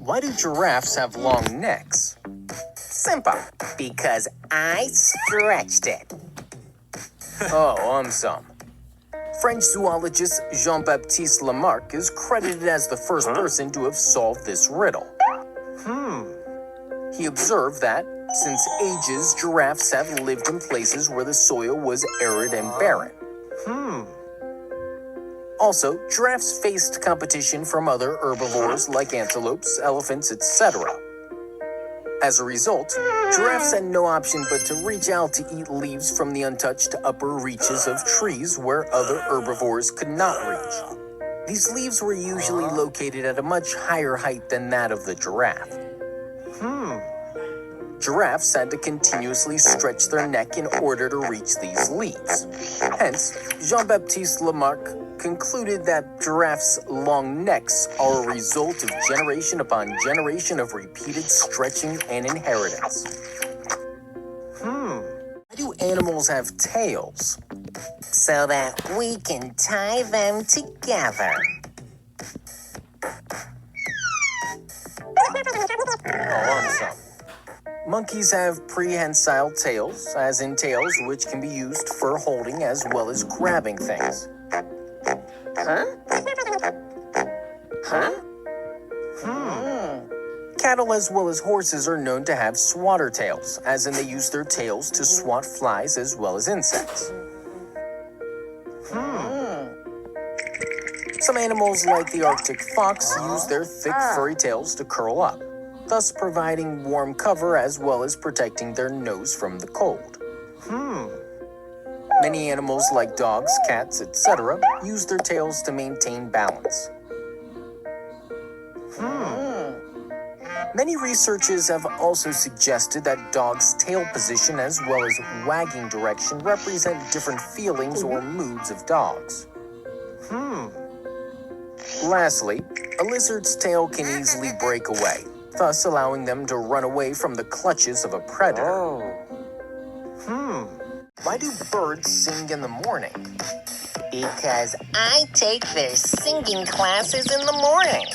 Why do giraffes have long necks? Simple, because I stretched it. Oh, Aumsum. French zoologist Jean-Baptiste Lamarck is credited as the first person to have solved this riddle. He observed that, since ages, giraffes have lived in places where the soil was arid and barren. Also, giraffes faced competition from other herbivores like antelopes, elephants, etc. As a result, giraffes had no option but to reach out to eat leaves from the untouched upper reaches of trees where other herbivores could not reach. These leaves were usually located at a much higher height than that of the giraffe. Giraffes had to continuously stretch their neck in order to reach these leaves. Hence, Jean-Baptiste Lamarck concluded that giraffes' long necks are a result of generation upon generation of repeated stretching and inheritance. Why do animals have tails? So that we can tie them together. Monkeys have prehensile tails, as in tails which can be used for holding as well as grabbing things. Cattle as well as horses are known to have swatter tails, as in they use their tails to swat flies as well as insects. Some animals like the Arctic fox use their thick furry tails to curl up, thus providing warm cover as well as protecting their nose from the cold. Many animals like dogs, cats, etc. use their tails to maintain balance. Many researchers have also suggested that dogs' tail position as well as wagging direction represent different feelings or moods of dogs. Lastly, a lizard's tail can easily break away, thus allowing them to run away from the clutches of a predator. Why do birds sing in the morning? Because I take their singing classes in the morning.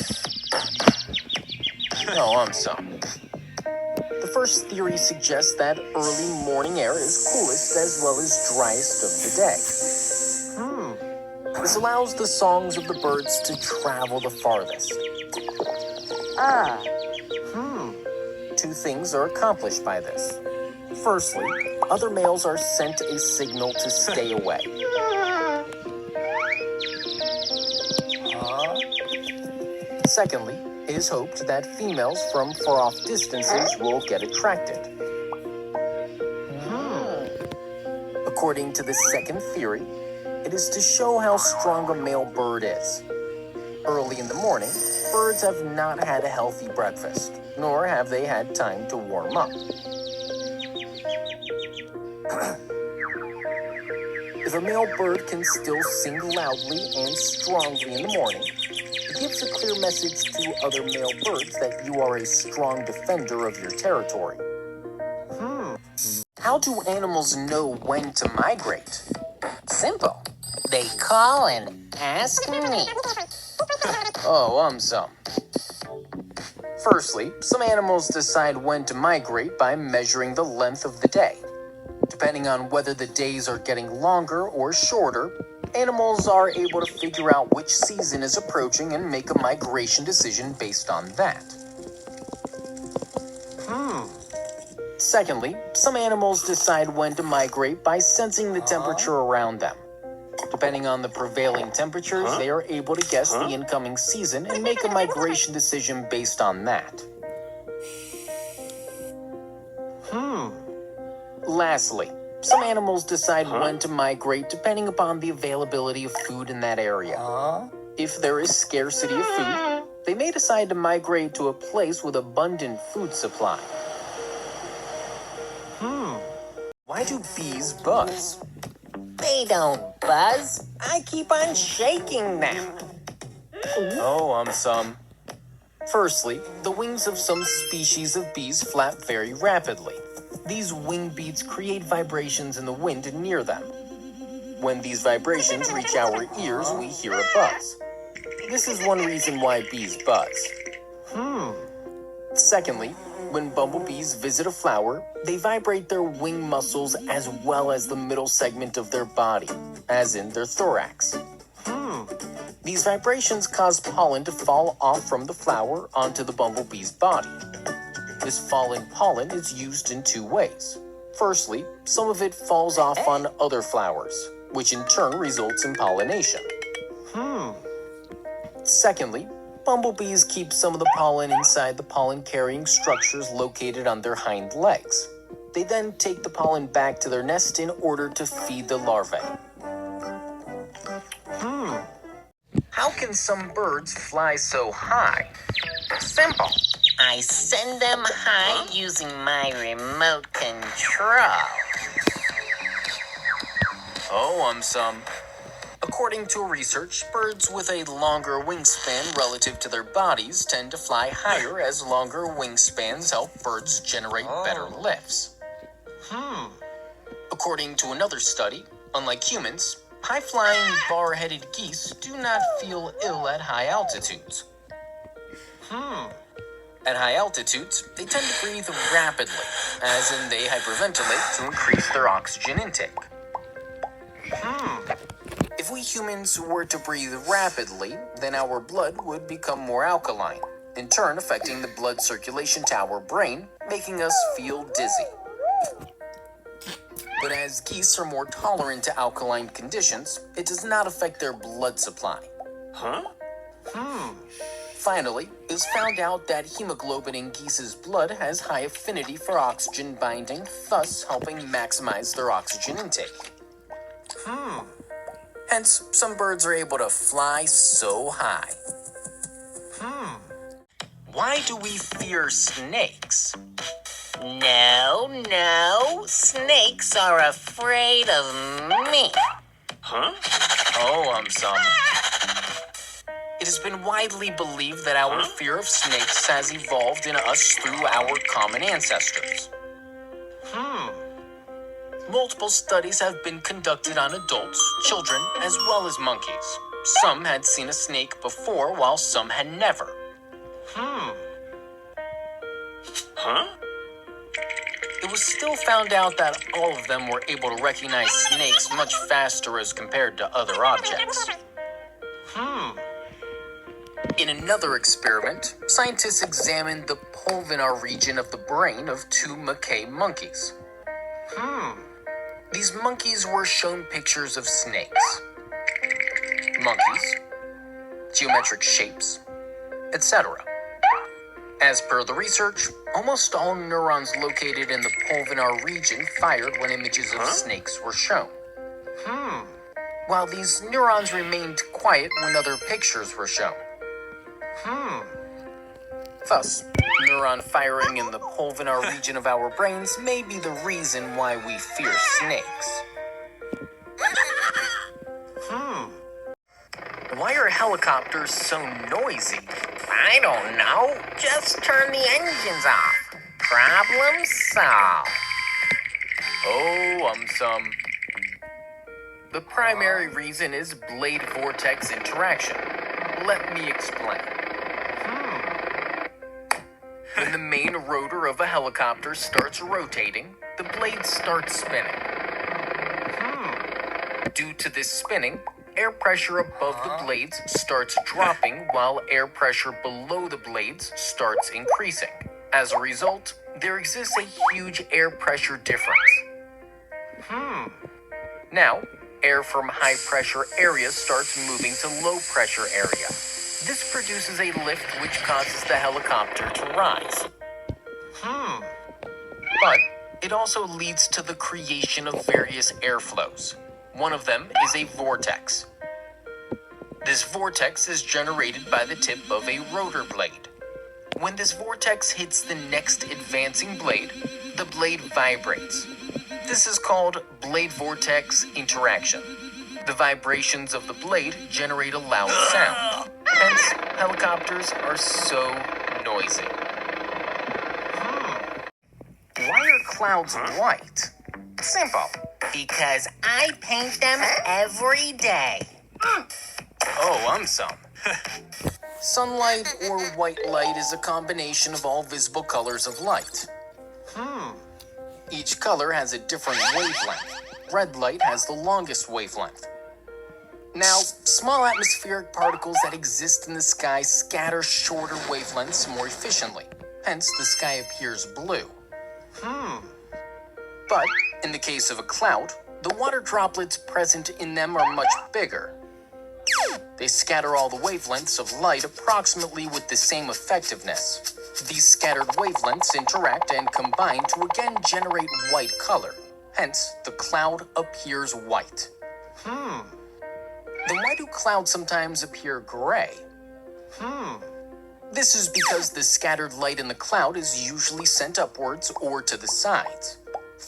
No, Aumsum. The first theory suggests that early morning air is coolest as well as driest of the day. This allows the songs of the birds to travel the farthest. Two things are accomplished by this. Firstly, other males are sent a signal to stay away. Secondly, it is hoped that females from far-off distances will get attracted. According to the second theory, it is to show how strong a male bird is. Early in the morning, birds have not had a healthy breakfast, nor have they had time to warm up. If a male bird can still sing loudly and strongly in the morning, it gives a clear message to other male birds that you are a strong defender of your territory. How do animals know when to migrate? Simple. They call and ask me. Oh, Aumsum. Firstly, some animals decide when to migrate by measuring the length of the day. Depending on whether the days are getting longer or shorter, animals are able to figure out which season is approaching and make a migration decision based on that. Secondly, some animals decide when to migrate by sensing the temperature around them. Depending on the prevailing temperatures, they are able to guess the incoming season and make a migration decision based on that. Lastly, some animals decide when to migrate depending upon the availability of food in that area. If there is scarcity of food, they may decide to migrate to a place with abundant food supply. Why do bees buzz? They don't buzz. I keep on shaking them. Oh, Aumsum. Firstly, the wings of some species of bees flap very rapidly. These wing beats create vibrations in the wind near them. When these vibrations reach our ears, we hear a buzz. This is one reason why bees buzz. Secondly, when bumblebees visit a flower, they vibrate their wing muscles as well as the middle segment of their body, as in their thorax. These vibrations cause pollen to fall off from the flower onto the bumblebee's body. This fallen pollen is used in two ways. Firstly, some of it falls off on other flowers, which in turn results in pollination. Secondly, bumblebees keep some of the pollen inside the pollen-carrying structures located on their hind legs. They then take the pollen back to their nest in order to feed the larvae. How can some birds fly so high? Simple. I send them high using my remote control. Oh, Aumsum. According to research, birds with a longer wingspan relative to their bodies tend to fly higher as longer wingspans help birds generate better lifts. According to another study, unlike humans, high-flying bar-headed geese do not feel ill at high altitudes. At high altitudes, they tend to breathe rapidly, as in they hyperventilate to increase their oxygen intake. If we humans were to breathe rapidly, then our blood would become more alkaline, in turn affecting the blood circulation to our brain, making us feel dizzy. But as geese are more tolerant to alkaline conditions, it does not affect their blood supply. Finally, it was found out that hemoglobin in geese's blood has high affinity for oxygen binding, thus helping maximize their oxygen intake. Hence, some birds are able to fly so high. Why do we fear snakes? No. Snakes are afraid of me. Oh, Aumsum. It has been widely believed that our fear of snakes has evolved in us through our common ancestors. Multiple studies have been conducted on adults, children, as well as monkeys. Some had seen a snake before, while some had never. It was still found out that all of them were able to recognize snakes much faster as compared to other objects. In another experiment, scientists examined the pulvinar region of the brain of two macaque monkeys. These monkeys were shown pictures of snakes, monkeys, geometric shapes, etc. As per the research, almost all neurons located in the pulvinar region fired when images of snakes were shown. While these neurons remained quiet when other pictures were shown. Thus, neuron firing in the pulvinar region of our brains may be the reason why we fear snakes. Why are helicopters so noisy? I don't know. Just turn the engines off. Problem solved. Oh, Aumsum. The primary reason is blade vortex interaction. Let me explain. When the main rotor of a helicopter starts rotating, the blades start spinning. Due to this spinning, air pressure above the blades starts dropping while air pressure below the blades starts increasing. As a result, there exists a huge air pressure difference. Now, air from high pressure area starts moving to low pressure area. This produces a lift which causes the helicopter to rise. But it also leads to the creation of various airflows. One of them is a vortex. This vortex is generated by the tip of a rotor blade. When this vortex hits the next advancing blade, the blade vibrates. This is called blade vortex interaction. The vibrations of the blade generate a loud sound. Hence, helicopters are so noisy. Why are clouds white? Simple. Because I paint them every day. Oh, Aumsum. Sunlight or white light is a combination of all visible colors of light. Each color has a different wavelength. Red light has the longest wavelength. Now, small atmospheric particles that exist in the sky scatter shorter wavelengths more efficiently. Hence, the sky appears blue. But, in the case of a cloud, the water droplets present in them are much bigger. They scatter all the wavelengths of light approximately with the same effectiveness. These scattered wavelengths interact and combine to again generate white color. Hence, the cloud appears white. Then why do clouds sometimes appear gray? This is because the scattered light in the cloud is usually sent upwards or to the sides,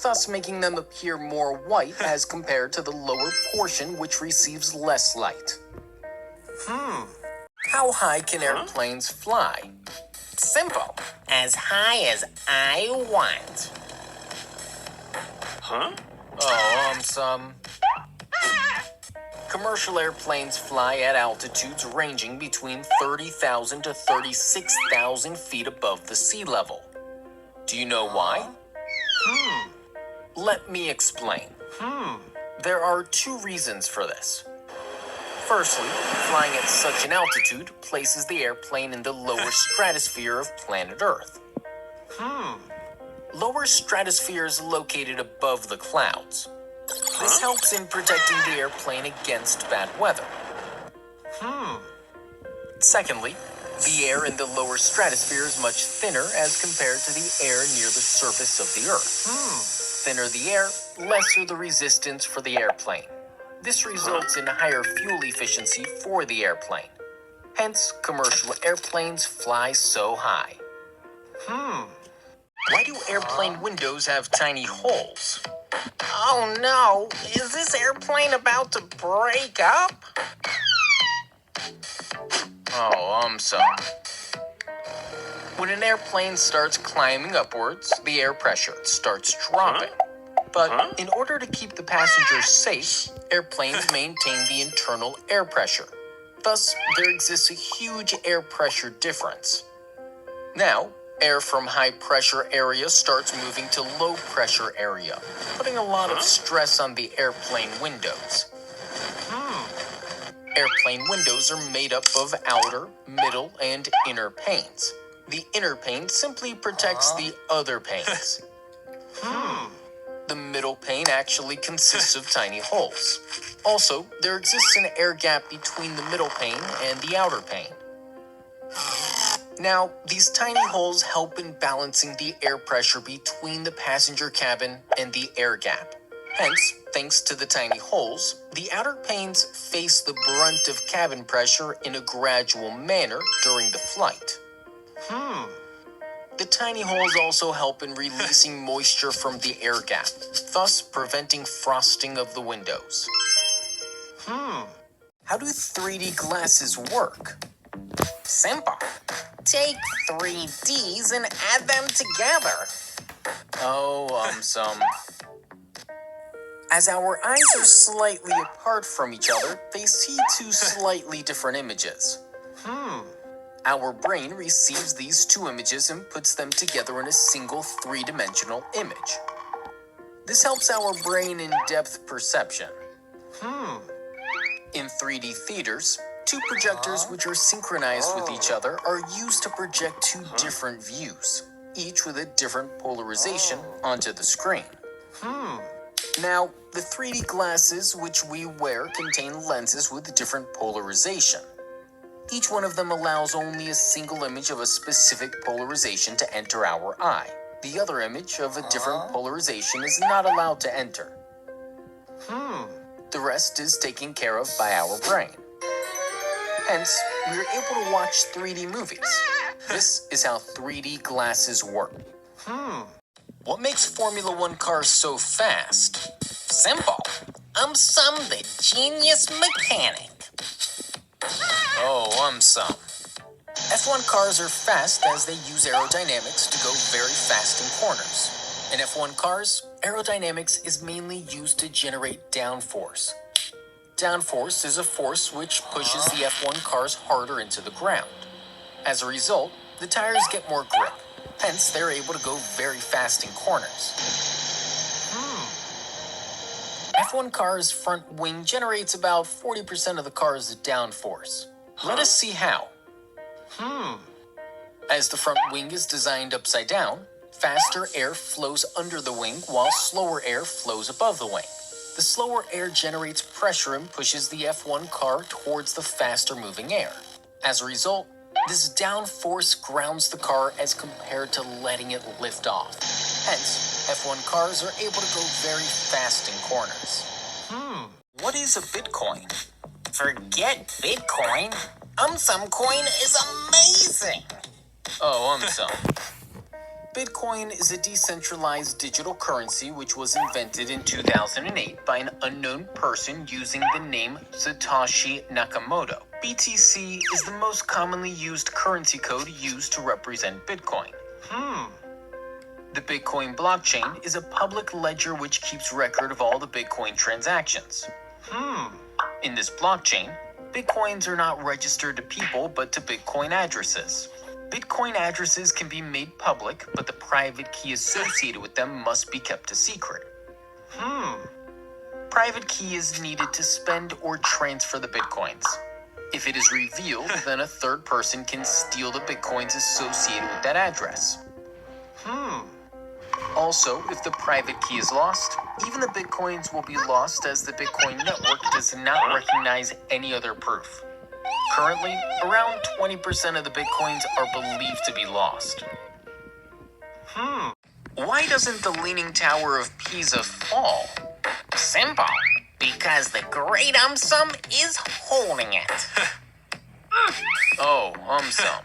thus making them appear more white as compared to the lower portion which receives less light. How high can airplanes fly? Simple. As high as I want. Aumsum. Commercial airplanes fly at altitudes ranging between 30,000 to 36,000 feet above the sea level. Do you know why? Let me explain. There are two reasons for this. Firstly, flying at such an altitude places the airplane in the lower stratosphere of planet Earth. Lower stratosphere is located above the clouds. This helps in protecting the airplane against bad weather. Secondly, the air in the lower stratosphere is much thinner as compared to the air near the surface of the Earth. Thinner the air, lesser the resistance for the airplane. This results in higher fuel efficiency for the airplane. Hence, commercial airplanes fly so high. Why do airplane windows have tiny holes? Oh no, is this airplane about to break up? Aumsum. When an airplane starts climbing upwards, the air pressure starts dropping. But in order to keep the passengers safe, airplanes maintain the internal air pressure. Thus, there exists a huge air pressure difference. Now, air from high pressure area starts moving to low pressure area, putting a lot of stress on the airplane windows. Airplane windows are made up of outer, middle, and inner panes. The inner pane simply protects the other panes. The middle pane actually consists of tiny holes. Also, there exists an air gap between the middle pane and the outer pane. Now, these tiny holes help in balancing the air pressure between the passenger cabin and the air gap. Hence, thanks to the tiny holes, the outer panes face the brunt of cabin pressure in a gradual manner during the flight. The tiny holes also help in releasing moisture from the air gap, thus preventing frosting of the windows. How do 3D glasses work? Simple. Take 3Ds and add them together. Aumsum. As our eyes are slightly apart from each other, they see two slightly different images. Our brain receives these two images and puts them together in a single three-dimensional image. This helps our brain in depth perception. In 3D theaters, two projectors which are synchronized with each other are used to project two different views, each with a different polarization onto the screen. Now, the 3D glasses which we wear contain lenses with different polarization. Each one of them allows only a single image of a specific polarization to enter our eye. The other image of a different polarization is not allowed to enter. The rest is taken care of by our brain. Hence, we are able to watch 3D movies. This is how 3D glasses work. What makes Formula One cars so fast? Simple. Aumsum the genius mechanic. Aumsum. F1 cars are fast as they use aerodynamics to go very fast in corners. In F1 cars, aerodynamics is mainly used to generate downforce. Downforce is a force which pushes the F1 cars harder into the ground. As a result, the tires get more grip. Hence, they're able to go very fast in corners. F1 car's front wing generates about 40% of the car's downforce. Let us see how. As the front wing is designed upside down, faster air flows under the wing while slower air flows above the wing. The slower air generates pressure and pushes the F1 car towards the faster moving air. As a result, this downforce grounds the car as compared to letting it lift off. Hence, F1 cars are able to go very fast in corners. What is a Bitcoin? Forget Bitcoin. Aumsum coin is amazing. Oh, Aumsum. Bitcoin is a decentralized digital currency which was invented in 2008 by an unknown person using the name Satoshi Nakamoto. BTC is the most commonly used currency code used to represent Bitcoin. The Bitcoin blockchain is a public ledger which keeps record of all the Bitcoin transactions. In this blockchain, Bitcoins are not registered to people but to Bitcoin addresses. Bitcoin addresses can be made public, but the private key associated with them must be kept a secret. Private key is needed to spend or transfer the Bitcoins. If it is revealed, then a third person can steal the Bitcoins associated with that address. Also, if the private key is lost, even the Bitcoins will be lost as the Bitcoin network does not recognize any other proof. Currently, around 20% of the Bitcoins are believed to be lost. Why doesn't the Leaning Tower of Pisa fall? Simple. Because the great Aumsum is holding it. Oh, Aumsum.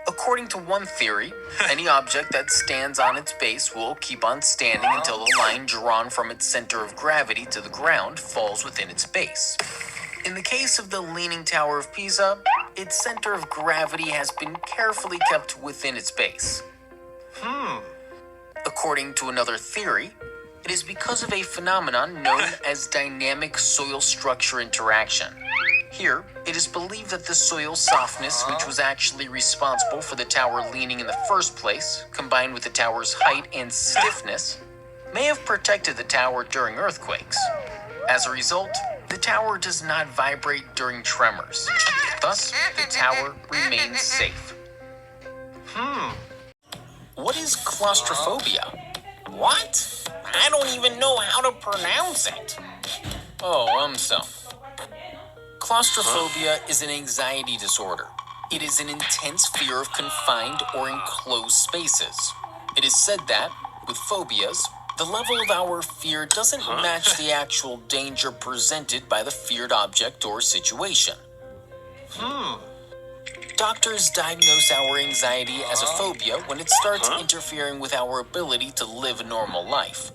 According to one theory, any object that stands on its base will keep on standing until the line drawn from its center of gravity to the ground falls within its base. In the case of the Leaning Tower of Pisa, its center of gravity has been carefully kept within its base. According to another theory, it is because of a phenomenon known as dynamic soil structure interaction. Here, it is believed that the soil softness, which was actually responsible for the tower leaning in the first place, combined with the tower's height and stiffness, may have protected the tower during earthquakes. As a result, the tower does not vibrate during tremors. Thus, the tower remains safe. What is claustrophobia? What? I don't even know how to pronounce it. Oh, Aumsum. Claustrophobia is an anxiety disorder. It is an intense fear of confined or enclosed spaces. It is said that, with phobias, the level of our fear doesn't match the actual danger presented by the feared object or situation. Doctors diagnose our anxiety as a phobia when it starts interfering with our ability to live a normal life.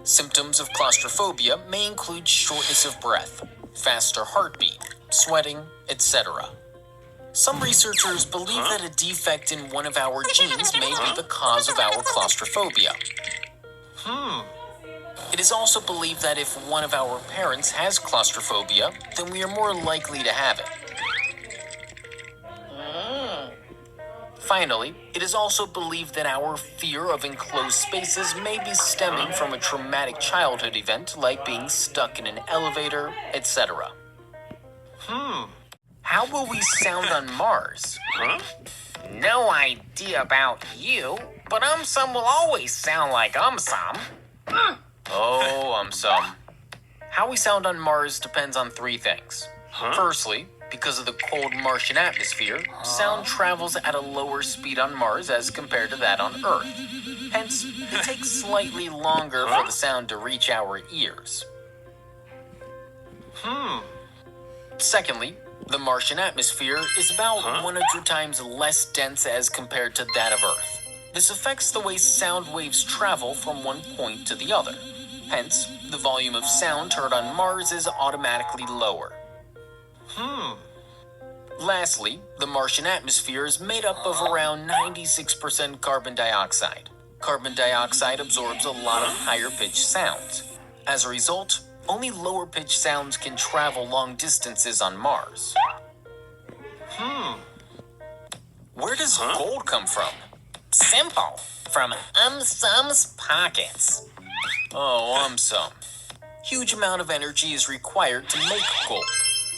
Symptoms of claustrophobia may include shortness of breath, faster heartbeat, sweating, etc. Some researchers believe that a defect in one of our genes may be the cause of our claustrophobia. It is also believed that if one of our parents has claustrophobia, then we are more likely to have it. Finally, it is also believed that our fear of enclosed spaces may be stemming from a traumatic childhood event like being stuck in an elevator, etc. How will we sound on Mars? No idea about you, but Aumsum will always sound like Aumsum. Oh, Aumsum. How we sound on Mars depends on three things. Firstly, because of the cold Martian atmosphere, sound travels at a lower speed on Mars as compared to that on Earth. Hence, it takes slightly longer for the sound to reach our ears. Secondly, the Martian atmosphere is about 100 times less dense as compared to that of Earth. This affects the way sound waves travel from one point to the other. Hence, the volume of sound heard on Mars is automatically lower. Lastly, the Martian atmosphere is made up of around 96% carbon dioxide. Carbon dioxide absorbs a lot of higher-pitched sounds. As a result, only lower-pitched sounds can travel long distances on Mars. Where does gold come from? Simple. From Aumsum's pockets. Oh, Aumsum. Huge amount of energy is required to make gold.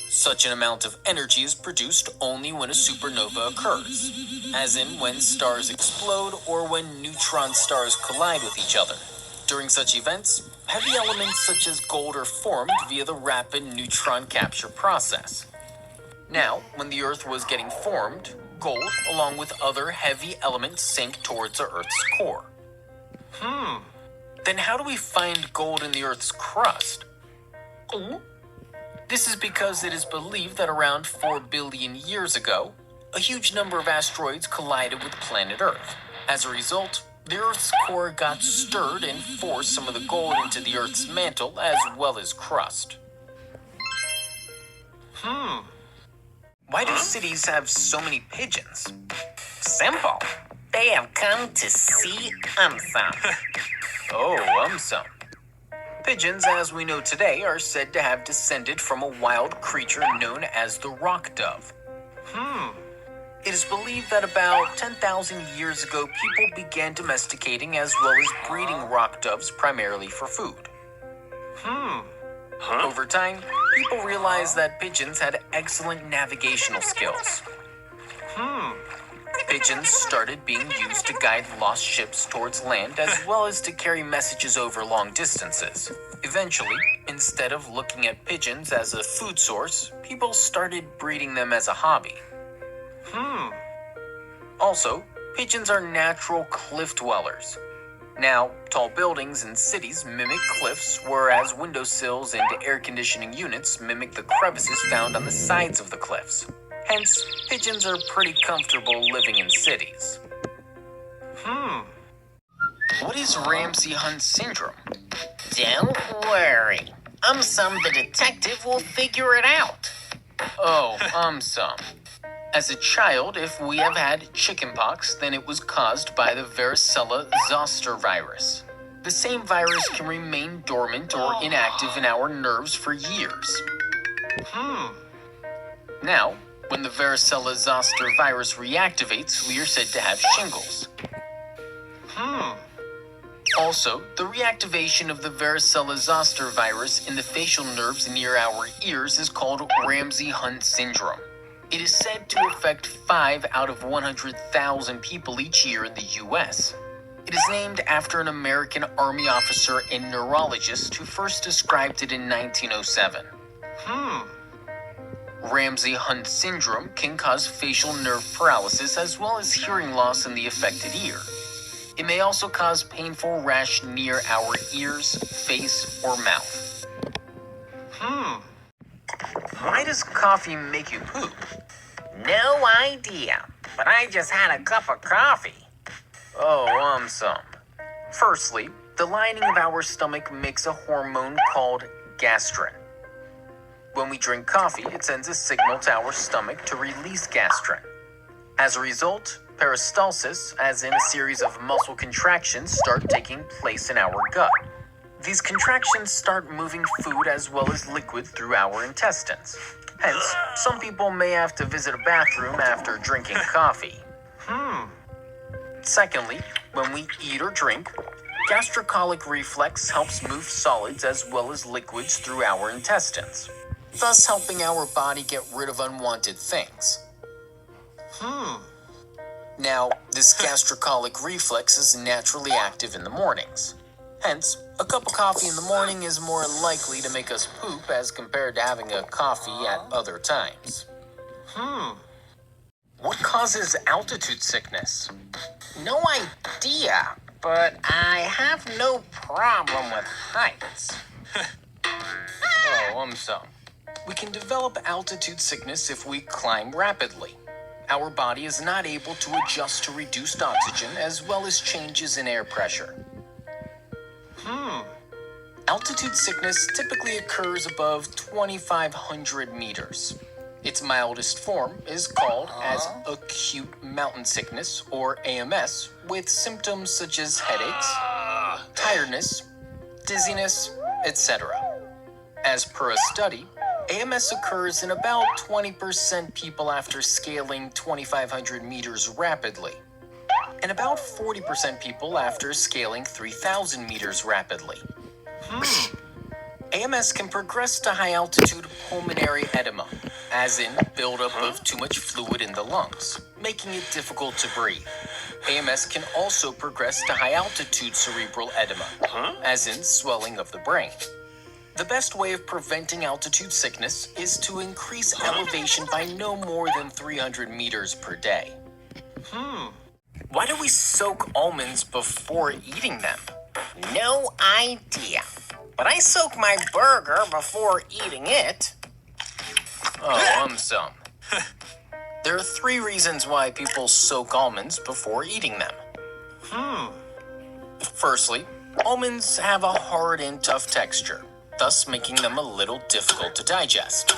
Such an amount of energy is produced only when a supernova occurs, as in when stars explode or when neutron stars collide with each other. During such events, heavy elements such as gold are formed via the rapid neutron capture process. Now, when the Earth was getting formed, gold, along with other heavy elements, sank towards the Earth's core. Then how do we find gold in the Earth's crust? This is because it is believed that around 4 billion years ago, a huge number of asteroids collided with planet Earth. As a result, the Earth's core got stirred and forced some of the gold into the Earth's mantle as well as crust. Why do cities have so many pigeons? Simple. They have come to see Aumsum. Oh, Aumsum. Pigeons, as we know today, are said to have descended from a wild creature known as the rock dove. It is believed that about 10,000 years ago, people began domesticating as well as breeding rock doves primarily for food. Over time, people realized that pigeons had excellent navigational skills. Pigeons started being used to guide lost ships towards land as well as to carry messages over long distances. Eventually, instead of looking at pigeons as a food source, people started breeding them as a hobby. Also, pigeons are natural cliff dwellers. Now, tall buildings in cities mimic cliffs, whereas windowsills and air conditioning units mimic the crevices found on the sides of the cliffs. Hence, pigeons are pretty comfortable living in cities. What is Ramsay Hunt syndrome? Don't worry. Aumsum the detective will figure it out. Oh, Aumsum. As a child, if we have had chickenpox, then it was caused by the varicella zoster virus. The same virus can remain dormant or inactive in our nerves for years. Now, when the varicella zoster virus reactivates, we are said to have shingles. Also, the reactivation of the varicella zoster virus in the facial nerves near our ears is called Ramsay Hunt syndrome. It is said to affect 5 out of 100,000 people each year in the US. It is named after an American Army officer and neurologist who first described it in 1907. Ramsay Hunt syndrome can cause facial nerve paralysis as well as hearing loss in the affected ear. It may also cause painful rash near our ears, face, or mouth. Why does coffee make you poop? No idea, but I just had a cup of coffee. Oh, Aumsum. Firstly, the lining of our stomach makes a hormone called gastrin. When we drink coffee, it sends a signal to our stomach to release gastrin. As a result, peristalsis, as in a series of muscle contractions, start taking place in our gut. These contractions start moving food as well as liquid through our intestines. Hence, some people may have to visit a bathroom after drinking coffee. Secondly, when we eat or drink, gastrocolic reflex helps move solids as well as liquids through our intestines, thus helping our body get rid of unwanted things. Now, this gastrocolic reflex is naturally active in the mornings. Hence, a cup of coffee in the morning is more likely to make us poop as compared to having a coffee at other times. What causes altitude sickness? No idea, but I have no problem with heights. Oh, Aumsum. We can develop altitude sickness if we climb rapidly. Our body is not able to adjust to reduced oxygen as well as changes in air pressure. Altitude sickness typically occurs above 2,500 meters. Its mildest form is called as acute mountain sickness, or AMS, with symptoms such as headaches, tiredness, dizziness, etc. As per a study, AMS occurs in about 20% people after scaling 2,500 meters rapidly, and about 40% people after scaling 3,000 meters rapidly. AMS can progress to high-altitude pulmonary edema, as in buildup of too much fluid in the lungs, making it difficult to breathe. AMS can also progress to high-altitude cerebral edema, as in swelling of the brain. The best way of preventing altitude sickness is to increase elevation by no more than 300 meters per day. Why do we soak almonds before eating them? No idea. But I soak my burger before eating it. Oh, Aumsum. There are 3 reasons why people soak almonds before eating them. Firstly, almonds have a hard and tough texture, thus making them a little difficult to digest.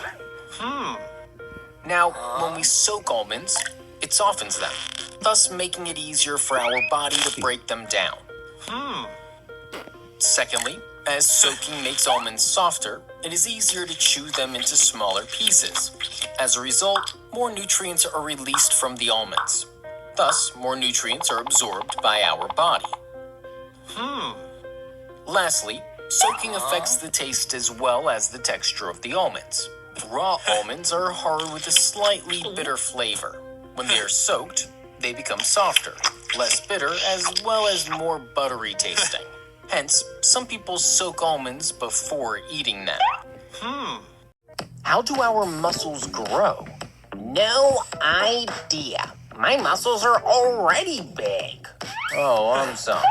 Now, when we soak almonds, it softens them, thus making it easier for our body to break them down. Secondly, as soaking makes almonds softer, it is easier to chew them into smaller pieces. As a result, more nutrients are released from the almonds. Thus, more nutrients are absorbed by our body. Lastly, soaking affects the taste as well as the texture of the almonds. Raw almonds are hard with a slightly bitter flavor. When they are soaked, they become softer, less bitter, as well as more buttery tasting. Hence, some people soak almonds before eating them. How do our muscles grow? No idea. My muscles are already big. Oh, Aumsum.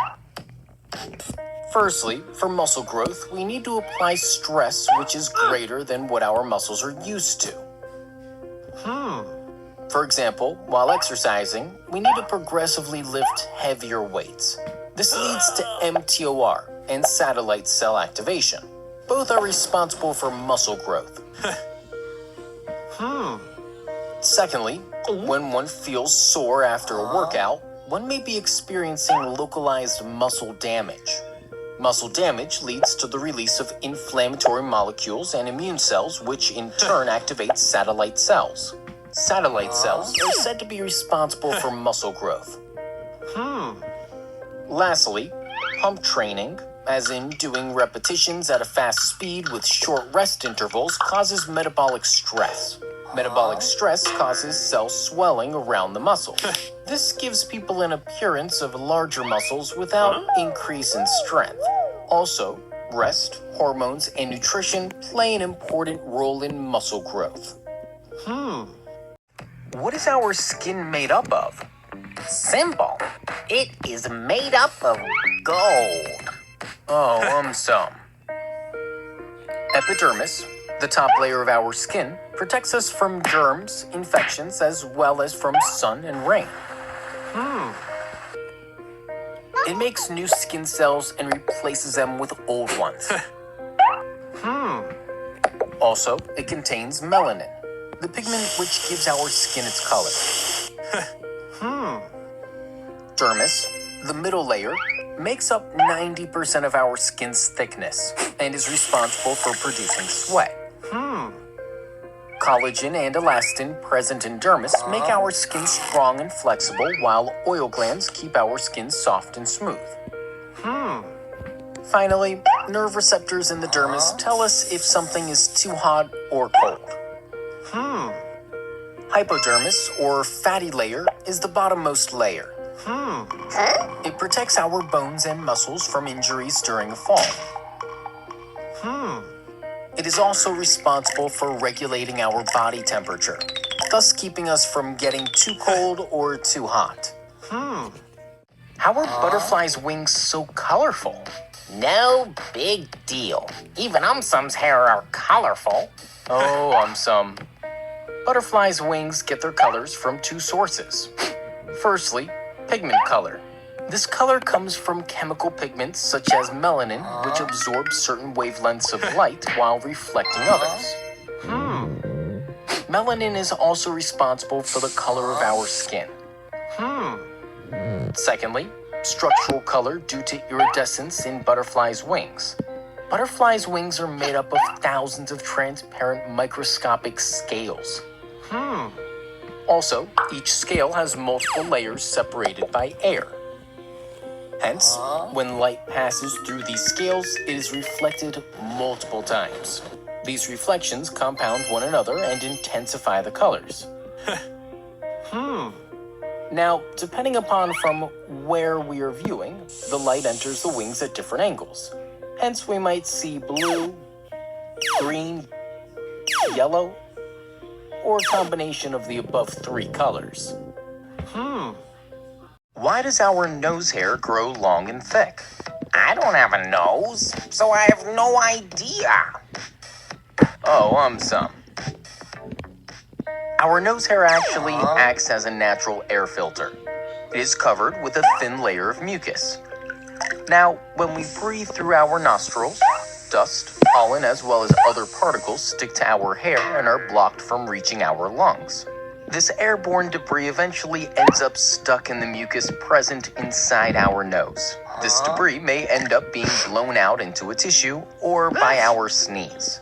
Firstly, for muscle growth, we need to apply stress which is greater than what our muscles are used to. For example, while exercising, we need to progressively lift heavier weights. This leads to MTOR and satellite cell activation. Both are responsible for muscle growth. Secondly, when one feels sore after a workout, one may be experiencing localized muscle damage. Muscle damage leads to the release of inflammatory molecules and immune cells, which in turn activate satellite cells. Satellite cells are said to be responsible for muscle growth. Lastly, pump training, as in doing repetitions at a fast speed with short rest intervals, causes metabolic stress. Metabolic stress causes cell swelling around the muscle. This gives people an appearance of larger muscles without increase in strength. Also, rest, hormones, and nutrition play an important role in muscle growth. What is our skin made up of? Simple. It is made up of gold. Oh, Aumsum. Epidermis, the top layer of our skin, protects us from germs, infections, as well as from sun and rain. It makes new skin cells and replaces them with old ones. Also, it contains melanin, the pigment which gives our skin its color. Dermis, the middle layer, makes up 90% of our skin's thickness and is responsible for producing sweat. Collagen and elastin present in dermis make our skin strong and flexible, while oil glands keep our skin soft and smooth. Finally, nerve receptors in the dermis tell us if something is too hot or cold. Hypodermis, or fatty layer, is the bottommost layer. It protects our bones and muscles from injuries during a fall. It is also responsible for regulating our body temperature, thus keeping us from getting too cold or too hot. How are butterflies' wings so colorful? No big deal. Even Aumsum's hair are colorful. Oh, Aumsum. Butterflies' wings get their colors from 2 sources. Firstly, pigment color. This color comes from chemical pigments such as melanin, which absorbs certain wavelengths of light while reflecting others. Melanin is also responsible for the color of our skin. Secondly, structural color due to iridescence in butterflies' wings. Butterflies' wings are made up of thousands of transparent microscopic scales. Also, each scale has multiple layers separated by air. Hence, when light passes through these scales, it is reflected multiple times. These reflections compound one another and intensify the colors. Now, depending upon from where we are viewing, the light enters the wings at different angles. Hence, we might see blue, green, yellow, or a combination of the above three colors. Why does our nose hair grow long and thick? I don't have a nose, so I have no idea. Oh, Aumsum. Our nose hair actually acts as a natural air filter. It is covered with a thin layer of mucus. Now, when we breathe through our nostrils, dust, pollen, as well as other particles stick to our hair and are blocked from reaching our lungs. This airborne debris eventually ends up stuck in the mucus present inside our nose. This debris may end up being blown out into a tissue or by our sneeze.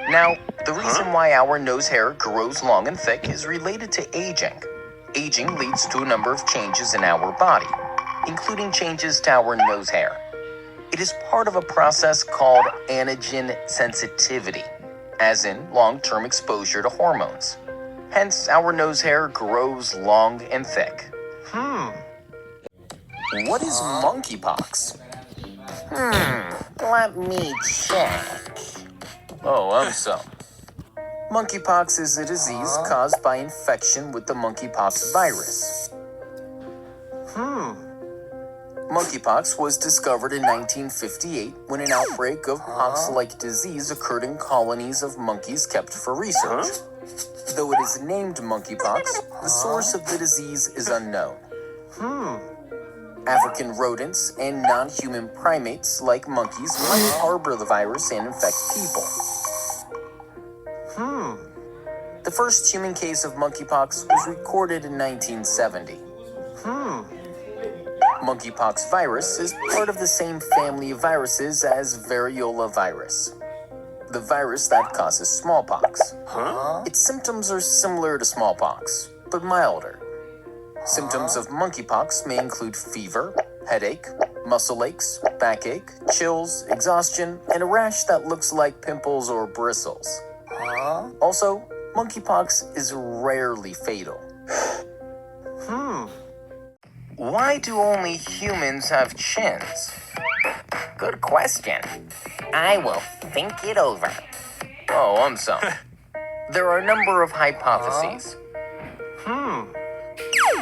Now, the reason why our nose hair grows long and thick is related to aging. Aging leads to a number of changes in our body, including changes to our nose hair. It is part of a process called antigen sensitivity, as in long-term exposure to hormones. Hence, our nose hair grows long and thick. What is monkeypox? Let me check. Oh, Aumsum. Monkeypox is a disease caused by infection with the monkeypox virus. Monkeypox was discovered in 1958 when an outbreak of pox-like disease occurred in colonies of monkeys kept for research. Though it is named monkeypox, the source of the disease is unknown. African rodents and non-human primates like monkeys might harbor the virus and infect people. The first human case of monkeypox was recorded in 1970. Monkeypox virus is part of the same family of viruses as variola virus, the virus that causes smallpox. Its symptoms are similar to smallpox, but milder. Symptoms of monkeypox may include fever, headache, muscle aches, backache, chills, exhaustion, and a rash that looks like pimples or bristles. Also, monkeypox is rarely fatal. Why do only humans have chins? Good question. I will think it over. Oh, Aumsum. There are a number of hypotheses.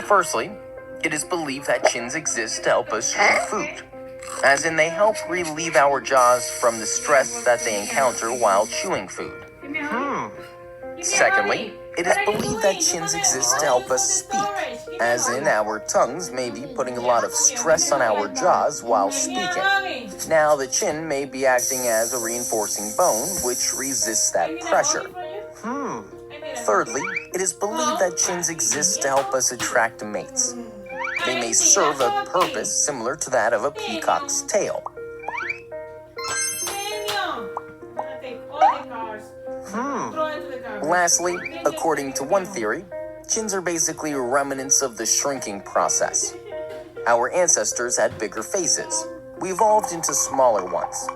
Firstly, it is believed that chins exist to help us chew food, as in they help relieve our jaws from the stress that they encounter while chewing food. Secondly, it is believed that chins exist to help us speak, as in our tongues may be putting a lot of stress on our jaws while speaking. Now, the chin may be acting as a reinforcing bone, which resists that pressure. Thirdly, it is believed that chins exist to help us attract mates. They may serve a purpose similar to that of a peacock's tail. Lastly, according to one theory, chins are basically remnants of the shrinking process. Our ancestors had bigger faces. We evolved into smaller ones.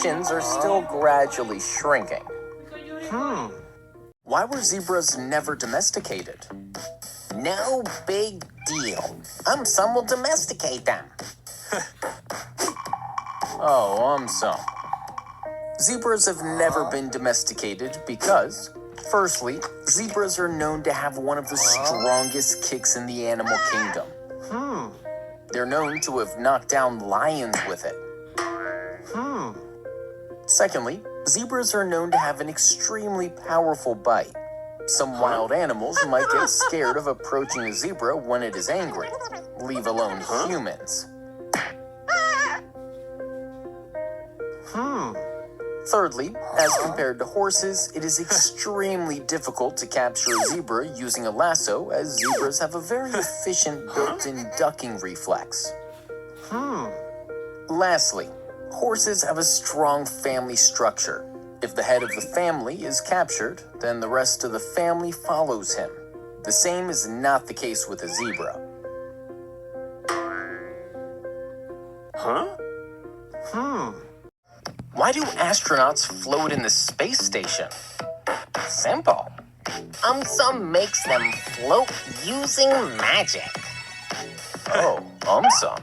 Chins are still gradually shrinking. Why were zebras never domesticated? No big deal. Aumsum will domesticate them. Oh, Aumsum. Zebras have never been domesticated because, firstly, zebras are known to have one of the strongest kicks in the animal kingdom. They're known to have knocked down lions with it. Secondly, zebras are known to have an extremely powerful bite. Some wild animals might get scared of approaching a zebra when it is angry, leave alone humans. Thirdly, as compared to horses, it is extremely difficult to capture a zebra using a lasso, as zebras have a very efficient built-in ducking reflex. Lastly, Horses have a strong family structure. If the head of the family is captured, then the rest of the family follows him. The same is not the case with a zebra. Why do astronauts float in the space station? Simple. Aumsum makes them float using magic. Oh, Aumsum.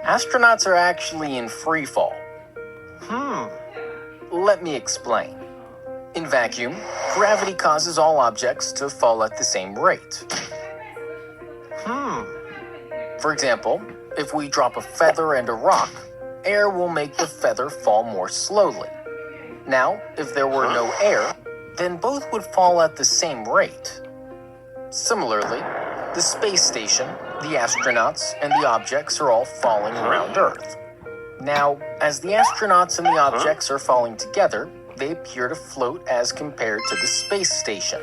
Astronauts are actually in free fall. Let me explain. In vacuum, gravity causes all objects to fall at the same rate. For example, if we drop a feather and a rock, air will make the feather fall more slowly. Now, if there were no air, then both would fall at the same rate. Similarly, the space station, the astronauts, and the objects are all falling around Earth. Now, as the astronauts and the objects are falling together, they appear to float as compared to the space station.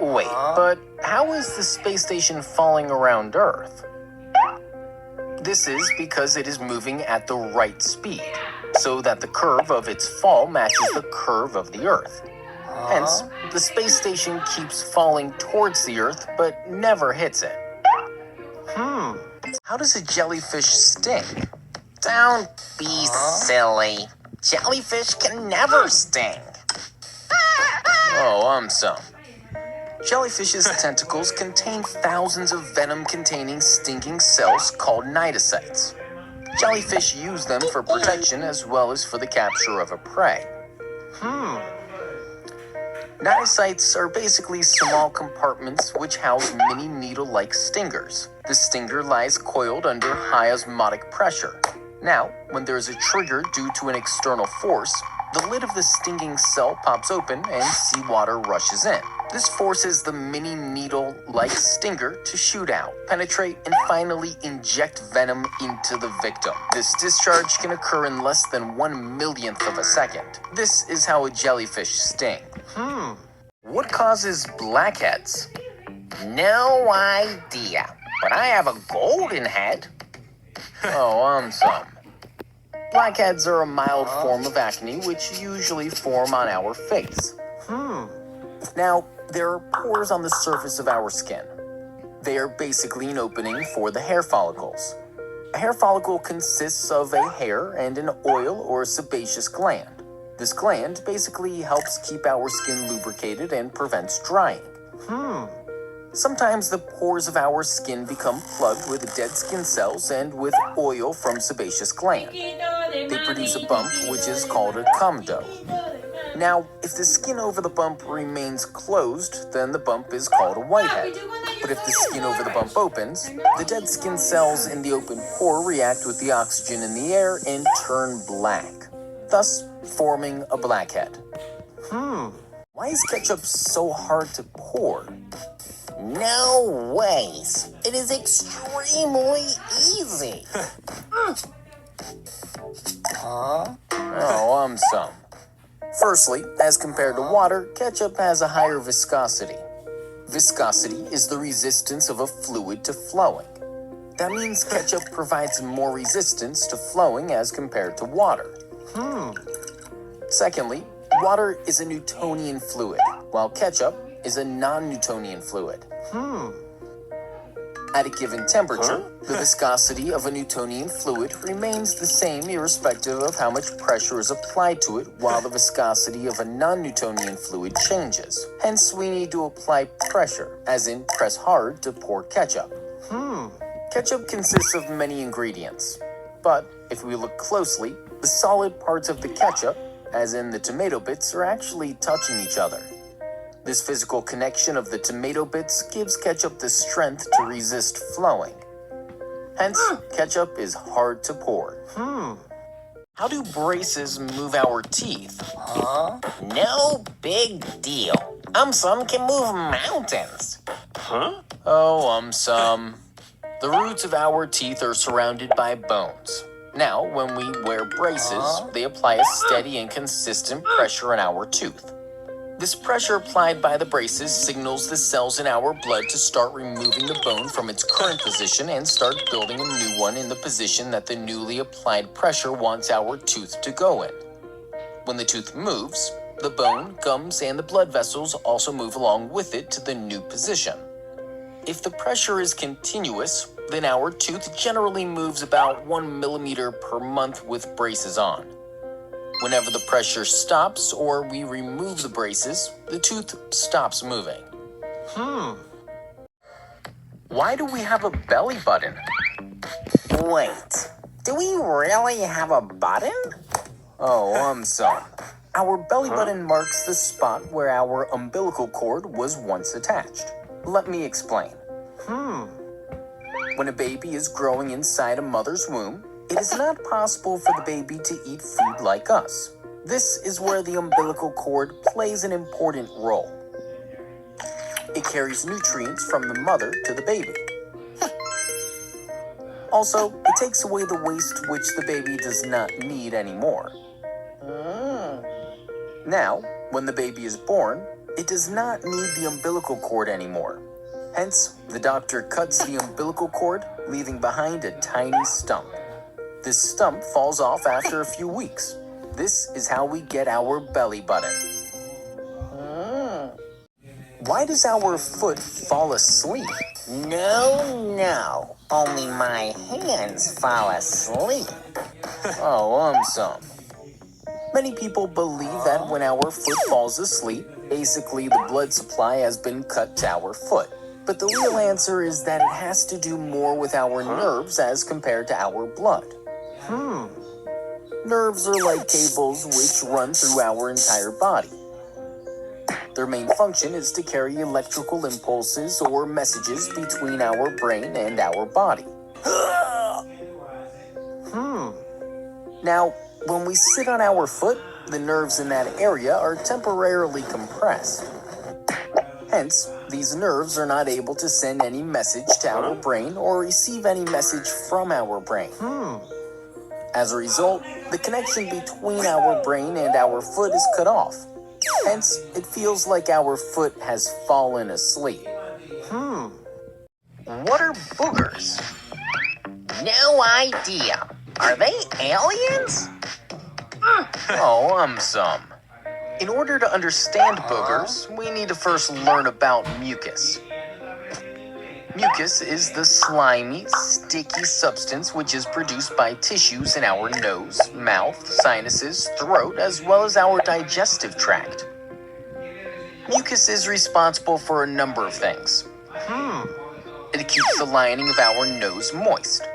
Wait, but how is the space station falling around Earth? This is because it is moving at the right speed, so that the curve of its fall matches the curve of the Earth. Hence, the space station keeps falling towards the Earth, but never hits it. How does a jellyfish sting? Don't be silly. Jellyfish can never sting. Oh, Aumsum. Jellyfish's tentacles contain thousands of venom-containing stinging cells called cnidocytes. Jellyfish use them for protection as well as for the capture of a prey. Cnidocytes are basically small compartments which house mini needle-like stingers. The stinger lies coiled under high osmotic pressure. Now, when there is a trigger due to an external force, the lid of the stinging cell pops open and seawater rushes in. This forces the mini needle-like stinger to shoot out, penetrate, and finally inject venom into the victim. This discharge can occur in less than 1/1,000,000th of a second. This is how a jellyfish stings. What causes blackheads? No idea. But I have a golden head. Oh, Aumsum. Blackheads are a mild form of acne which usually form on our face. Now, there are pores on the surface of our skin. They are basically an opening for the hair follicles. A hair follicle consists of a hair and an oil or sebaceous gland. This gland basically helps keep our skin lubricated and prevents drying. Sometimes the pores of our skin become plugged with dead skin cells and with oil from sebaceous gland. They produce a bump which is called a comdo. Now, if the skin over the bump remains closed, then the bump is called a whitehead. But if the skin over the bump opens, the dead skin cells in the open pore react with the oxygen in the air and turn black, thus forming a blackhead. Why is ketchup so hard to pour? No ways. It is extremely easy. Oh, Aumsum. Firstly, as compared to water, ketchup has a higher viscosity. Viscosity is the resistance of a fluid to flowing. That means ketchup provides more resistance to flowing as compared to water. Secondly, water is a Newtonian fluid, while ketchup is a non-Newtonian fluid. At a given temperature, the viscosity of a Newtonian fluid remains the same irrespective of how much pressure is applied to it, while the viscosity of a non-Newtonian fluid changes. Hence, we need to apply pressure, as in press hard to pour ketchup. Ketchup consists of many ingredients, but if we look closely, the solid parts of the ketchup, as in the tomato bits, are actually touching each other. This physical connection of the tomato bits gives ketchup the strength to resist flowing. Hence, ketchup is hard to pour. How do braces move our teeth? No big deal. Aumsum can move mountains. Oh, Aumsum. The roots of our teeth are surrounded by bones. Now, when we wear braces, they apply a steady and consistent pressure on our tooth. This pressure applied by the braces signals the cells in our blood to start removing the bone from its current position and start building a new one in the position that the newly applied pressure wants our tooth to go in. When the tooth moves, the bone, gums, and the blood vessels also move along with it to the new position. If the pressure is continuous, then our tooth generally moves about 1 millimeter per month with braces on. Whenever the pressure stops or we remove the braces, the tooth stops moving. Why do we have a belly button? Wait, do we really have a button? Oh, Aumsum. Our belly button marks the spot where our umbilical cord was once attached. Let me explain. When a baby is growing inside a mother's womb, it is not possible for the baby to eat food like us. This is where the umbilical cord plays an important role. It carries nutrients from the mother to the baby. Also, it takes away the waste which the baby does not need anymore. Now, when the baby is born, it does not need the umbilical cord anymore. Hence, the doctor cuts the umbilical cord, leaving behind a tiny stump. This stump falls off after a few weeks. This is how we get our belly button. Why does our foot fall asleep? No, only my hands fall asleep. Oh, Aumsum. Many people believe that when our foot falls asleep, basically the blood supply has been cut to our foot. But the real answer is that it has to do more with our nerves as compared to our blood. Nerves are like cables which run through our entire body. Their main function is to carry electrical impulses or messages between our brain and our body. Now, when we sit on our foot, the nerves in that area are temporarily compressed. Hence, these nerves are not able to send any message to our brain or receive any message from our brain. As a result, the connection between our brain and our foot is cut off. Hence, it feels like our foot has fallen asleep. What are boogers? No idea. Are they aliens? Oh, Aumsum. In order to understand boogers, we need to first learn about mucus. Mucus is the slimy, sticky substance which is produced by tissues in our nose, mouth, sinuses, throat, as well as our digestive tract. Mucus is responsible for a number of things. It keeps the lining of our nose moist.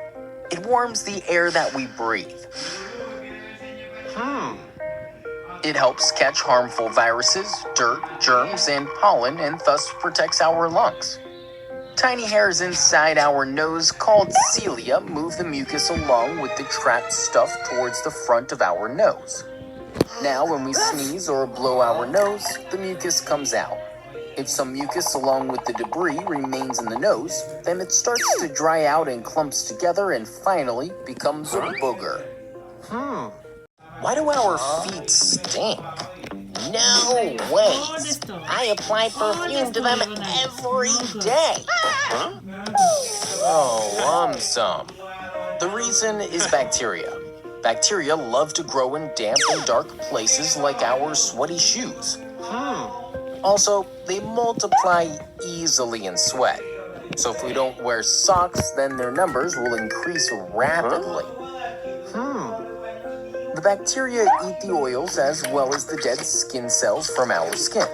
It warms the air that we breathe. It helps catch harmful viruses, dirt, germs, and pollen, and thus protects our lungs. Tiny hairs inside our nose called cilia move the mucus along with the trapped stuff towards the front of our nose. Now, when we sneeze or blow our nose, the mucus comes out. If some mucus along with the debris remains in the nose, then it starts to dry out and clumps together and finally becomes a booger. Why do our feet stink? No way. I apply perfume to them every day. Oh, Aumsum. The reason is bacteria. Bacteria love to grow in damp and dark places like our sweaty shoes. Also, they multiply easily in sweat. So if we don't wear socks, then their numbers will increase rapidly. The bacteria eat the oils as well as the dead skin cells from our skin.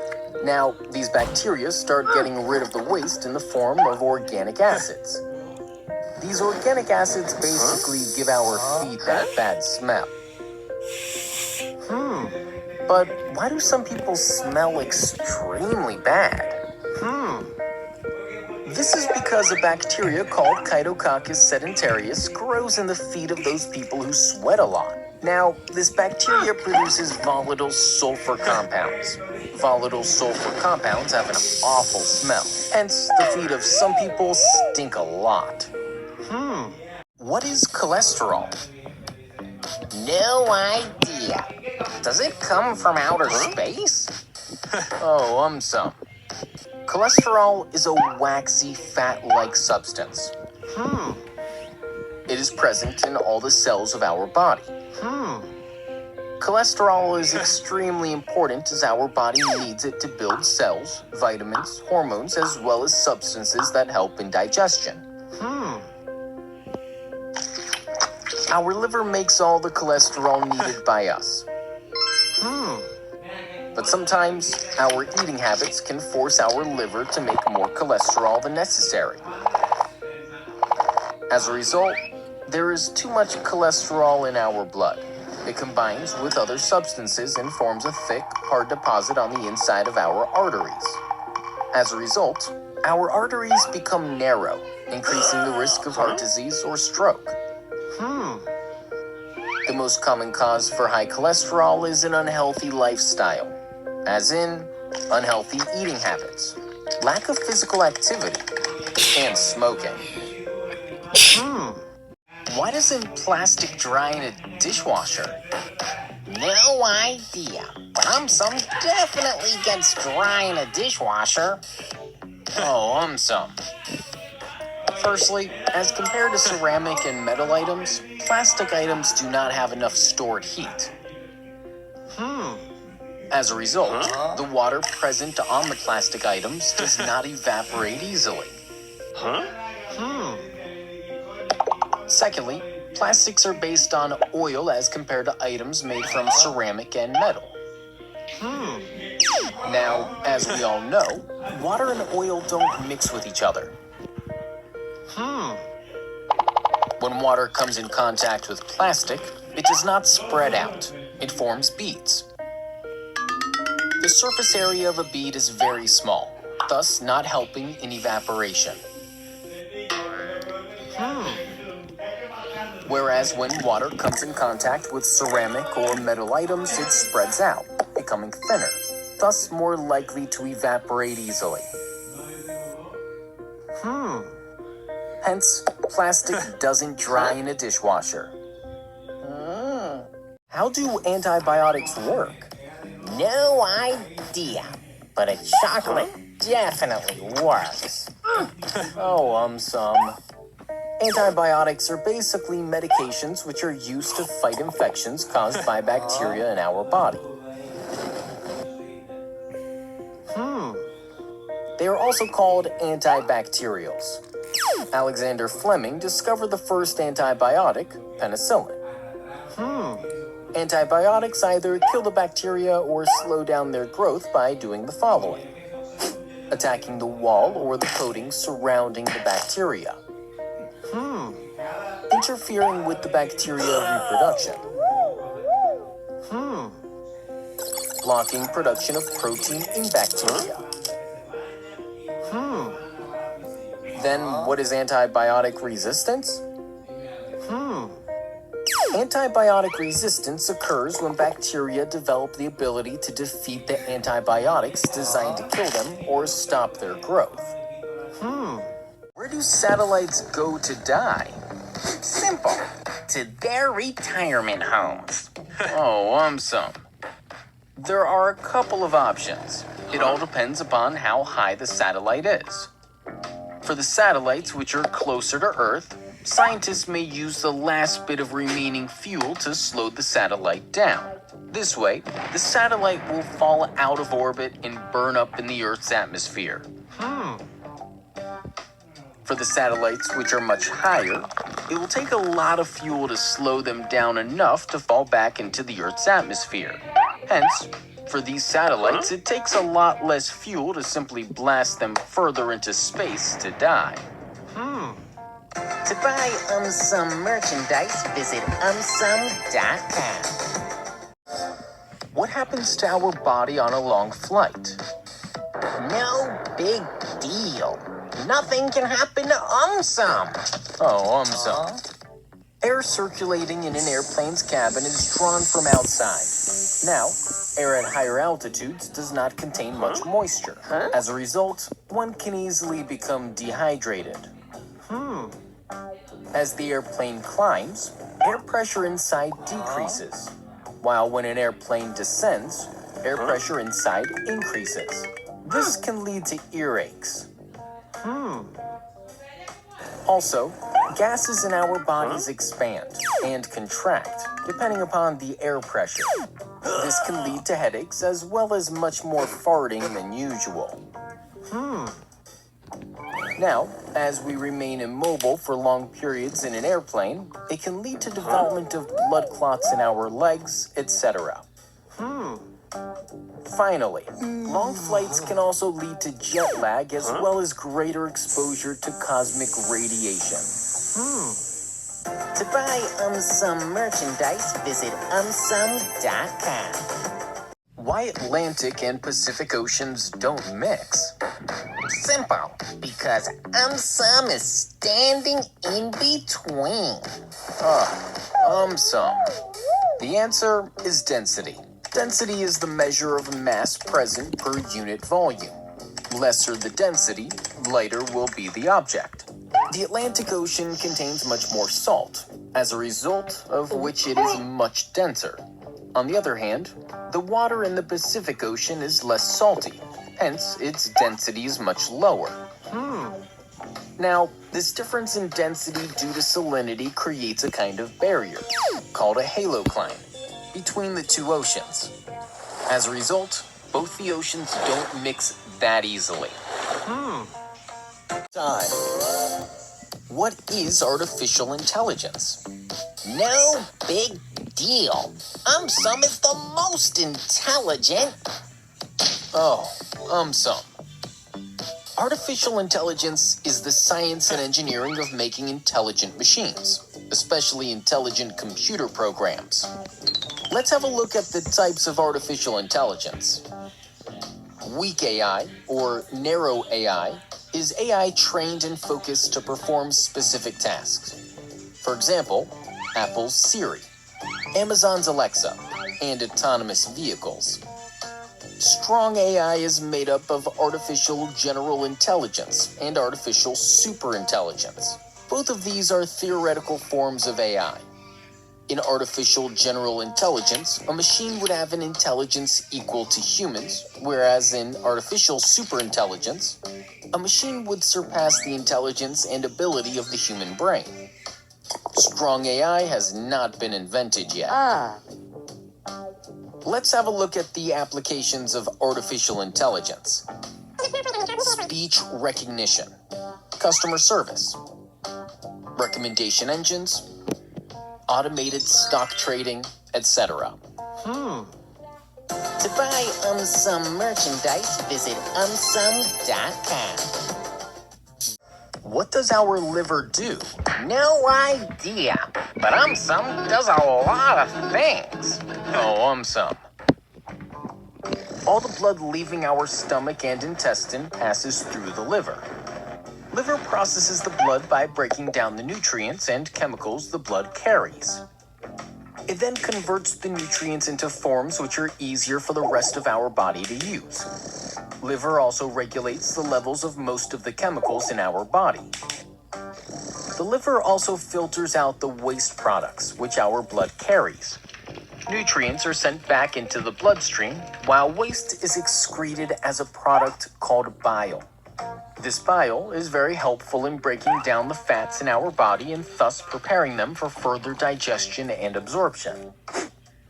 Now, these bacteria start getting rid of the waste in the form of organic acids. These organic acids basically give our feet that bad smell. But why do some people smell extremely bad? This is because a bacteria called Chytococcus sedentarius grows in the feet of those people who sweat a lot. Now, this bacteria produces volatile sulfur compounds. Volatile sulfur compounds have an awful smell. Hence, the feet of some people stink a lot. What is cholesterol? No idea. Does it come from outer space? Oh, Aumsum. Cholesterol is a waxy, fat-like substance. It is present in all the cells of our body. Cholesterol is extremely important as our body needs it to build cells, vitamins, hormones, as well as substances that help in digestion. Our liver makes all the cholesterol needed by us. But sometimes our eating habits can force our liver to make more cholesterol than necessary. As a result, there is too much cholesterol in our blood. It combines with other substances and forms a thick, hard deposit on the inside of our arteries. As a result, our arteries become narrow, increasing the risk of heart disease or stroke. The most common cause for high cholesterol is an unhealthy lifestyle, as in unhealthy eating habits, lack of physical activity, and smoking. Why doesn't plastic dry in a dishwasher? No idea, but Aumsum definitely gets dry in a dishwasher. Oh, Aumsum. Firstly, as compared to ceramic and metal items, plastic items do not have enough stored heat. As a result, the water present on the plastic items does not evaporate easily. Secondly, plastics are based on oil as compared to items made from ceramic and metal. Now, as we all know, water and oil don't mix with each other. When water comes in contact with plastic, it does not spread out. It forms beads. The surface area of a bead is very small, thus not helping in evaporation. Whereas when water comes in contact with ceramic or metal items, it spreads out, becoming thinner, thus more likely to evaporate easily. Hence, plastic doesn't dry in a dishwasher. How do antibiotics work? No idea, but a chocolate definitely works. Oh, Aumsum. Antibiotics are basically medications which are used to fight infections caused by bacteria in our body. They are also called antibacterials. Alexander Fleming discovered the first antibiotic, penicillin. Antibiotics either kill the bacteria or slow down their growth by doing the following: attacking the wall or the coating surrounding the bacteria, interfering with the bacteria reproduction, blocking production of protein in bacteria. Then what is antibiotic resistance? Antibiotic resistance occurs when bacteria develop the ability to defeat the antibiotics designed to kill them or stop their growth. Where do satellites go to die? Simple. To their retirement homes. Oh, Aumsum. There are a couple of options. It all depends upon how high the satellite is. For the satellites which are closer to Earth, scientists may use the last bit of remaining fuel to slow the satellite down. This way, the satellite will fall out of orbit and burn up in the Earth's atmosphere. For the satellites which are much higher, it will take a lot of fuel to slow them down enough to fall back into the Earth's atmosphere. Hence, for these satellites, it takes a lot less fuel to simply blast them further into space to die. To buy Aumsum merchandise, visit Aumsum.com. What happens to our body on a long flight? No big deal. Nothing can happen to Aumsum. Oh, Aumsum. Air circulating in an airplane's cabin is drawn from outside. Now, air at higher altitudes does not contain much moisture. As a result, one can easily become dehydrated. As the airplane climbs, air pressure inside decreases, while when an airplane descends, air pressure inside increases. This can lead to earaches. Also, gases in our bodies expand and contract depending upon the air pressure. This can lead to headaches as well as much more farting than usual. Now, as we remain immobile for long periods in an airplane, it can lead to development of blood clots in our legs, etc. Finally, long flights can also lead to jet lag as well as greater exposure to cosmic radiation. To buy Aumsum merchandise, visit Aumsum.com. Why Atlantic and Pacific Oceans don't mix? Simple, because Aumsum is standing in between. Aumsum. The answer is density. Density is the measure of mass present per unit volume. Lesser the density, lighter will be the object. The Atlantic Ocean contains much more salt, as a result of which it is much denser. On the other hand, the water in the Pacific Ocean is less salty, hence its density is much lower. Now, this difference in density due to salinity creates a kind of barrier, called a halocline, between the two oceans. As a result, both the oceans don't mix that easily. Time. What is artificial intelligence? No big deal. Aumsum is the most intelligent. Aumsum. Artificial intelligence is the science and engineering of making intelligent machines, especially intelligent computer programs. Let's have a look at the types of artificial intelligence. Weak AI, or narrow AI, is AI trained and focused to perform specific tasks. For example, Apple's Siri, Amazon's Alexa, and autonomous vehicles. Strong AI is made up of artificial general intelligence and artificial superintelligence. Both of these are theoretical forms of AI. In artificial general intelligence, a machine would have an intelligence equal to humans, whereas in artificial superintelligence, a machine would surpass the intelligence and ability of the human brain. Strong AI has not been invented yet. Let's have a look at the applications of artificial intelligence. Speech recognition, customer service, recommendation engines, automated stock trading, etc. To buy Aumsum merchandise, visit Aumsum.com. What does our liver do? No idea, but Aumsum does a lot of things. Aumsum. All the blood leaving our stomach and intestine passes through the liver. Liver processes the blood by breaking down the nutrients and chemicals the blood carries. It then converts the nutrients into forms which are easier for the rest of our body to use. Liver also regulates the levels of most of the chemicals in our body. The liver also filters out the waste products which our blood carries. Nutrients are sent back into the bloodstream, while waste is excreted as a product called bile. This bile is very helpful in breaking down the fats in our body and thus preparing them for further digestion and absorption.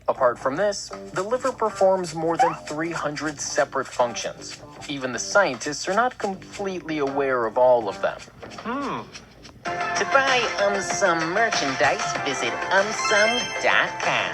Apart from this, the liver performs more than 300 separate functions. Even the scientists are not completely aware of all of them. To buy Aumsum merchandise, visit Aumsum.com.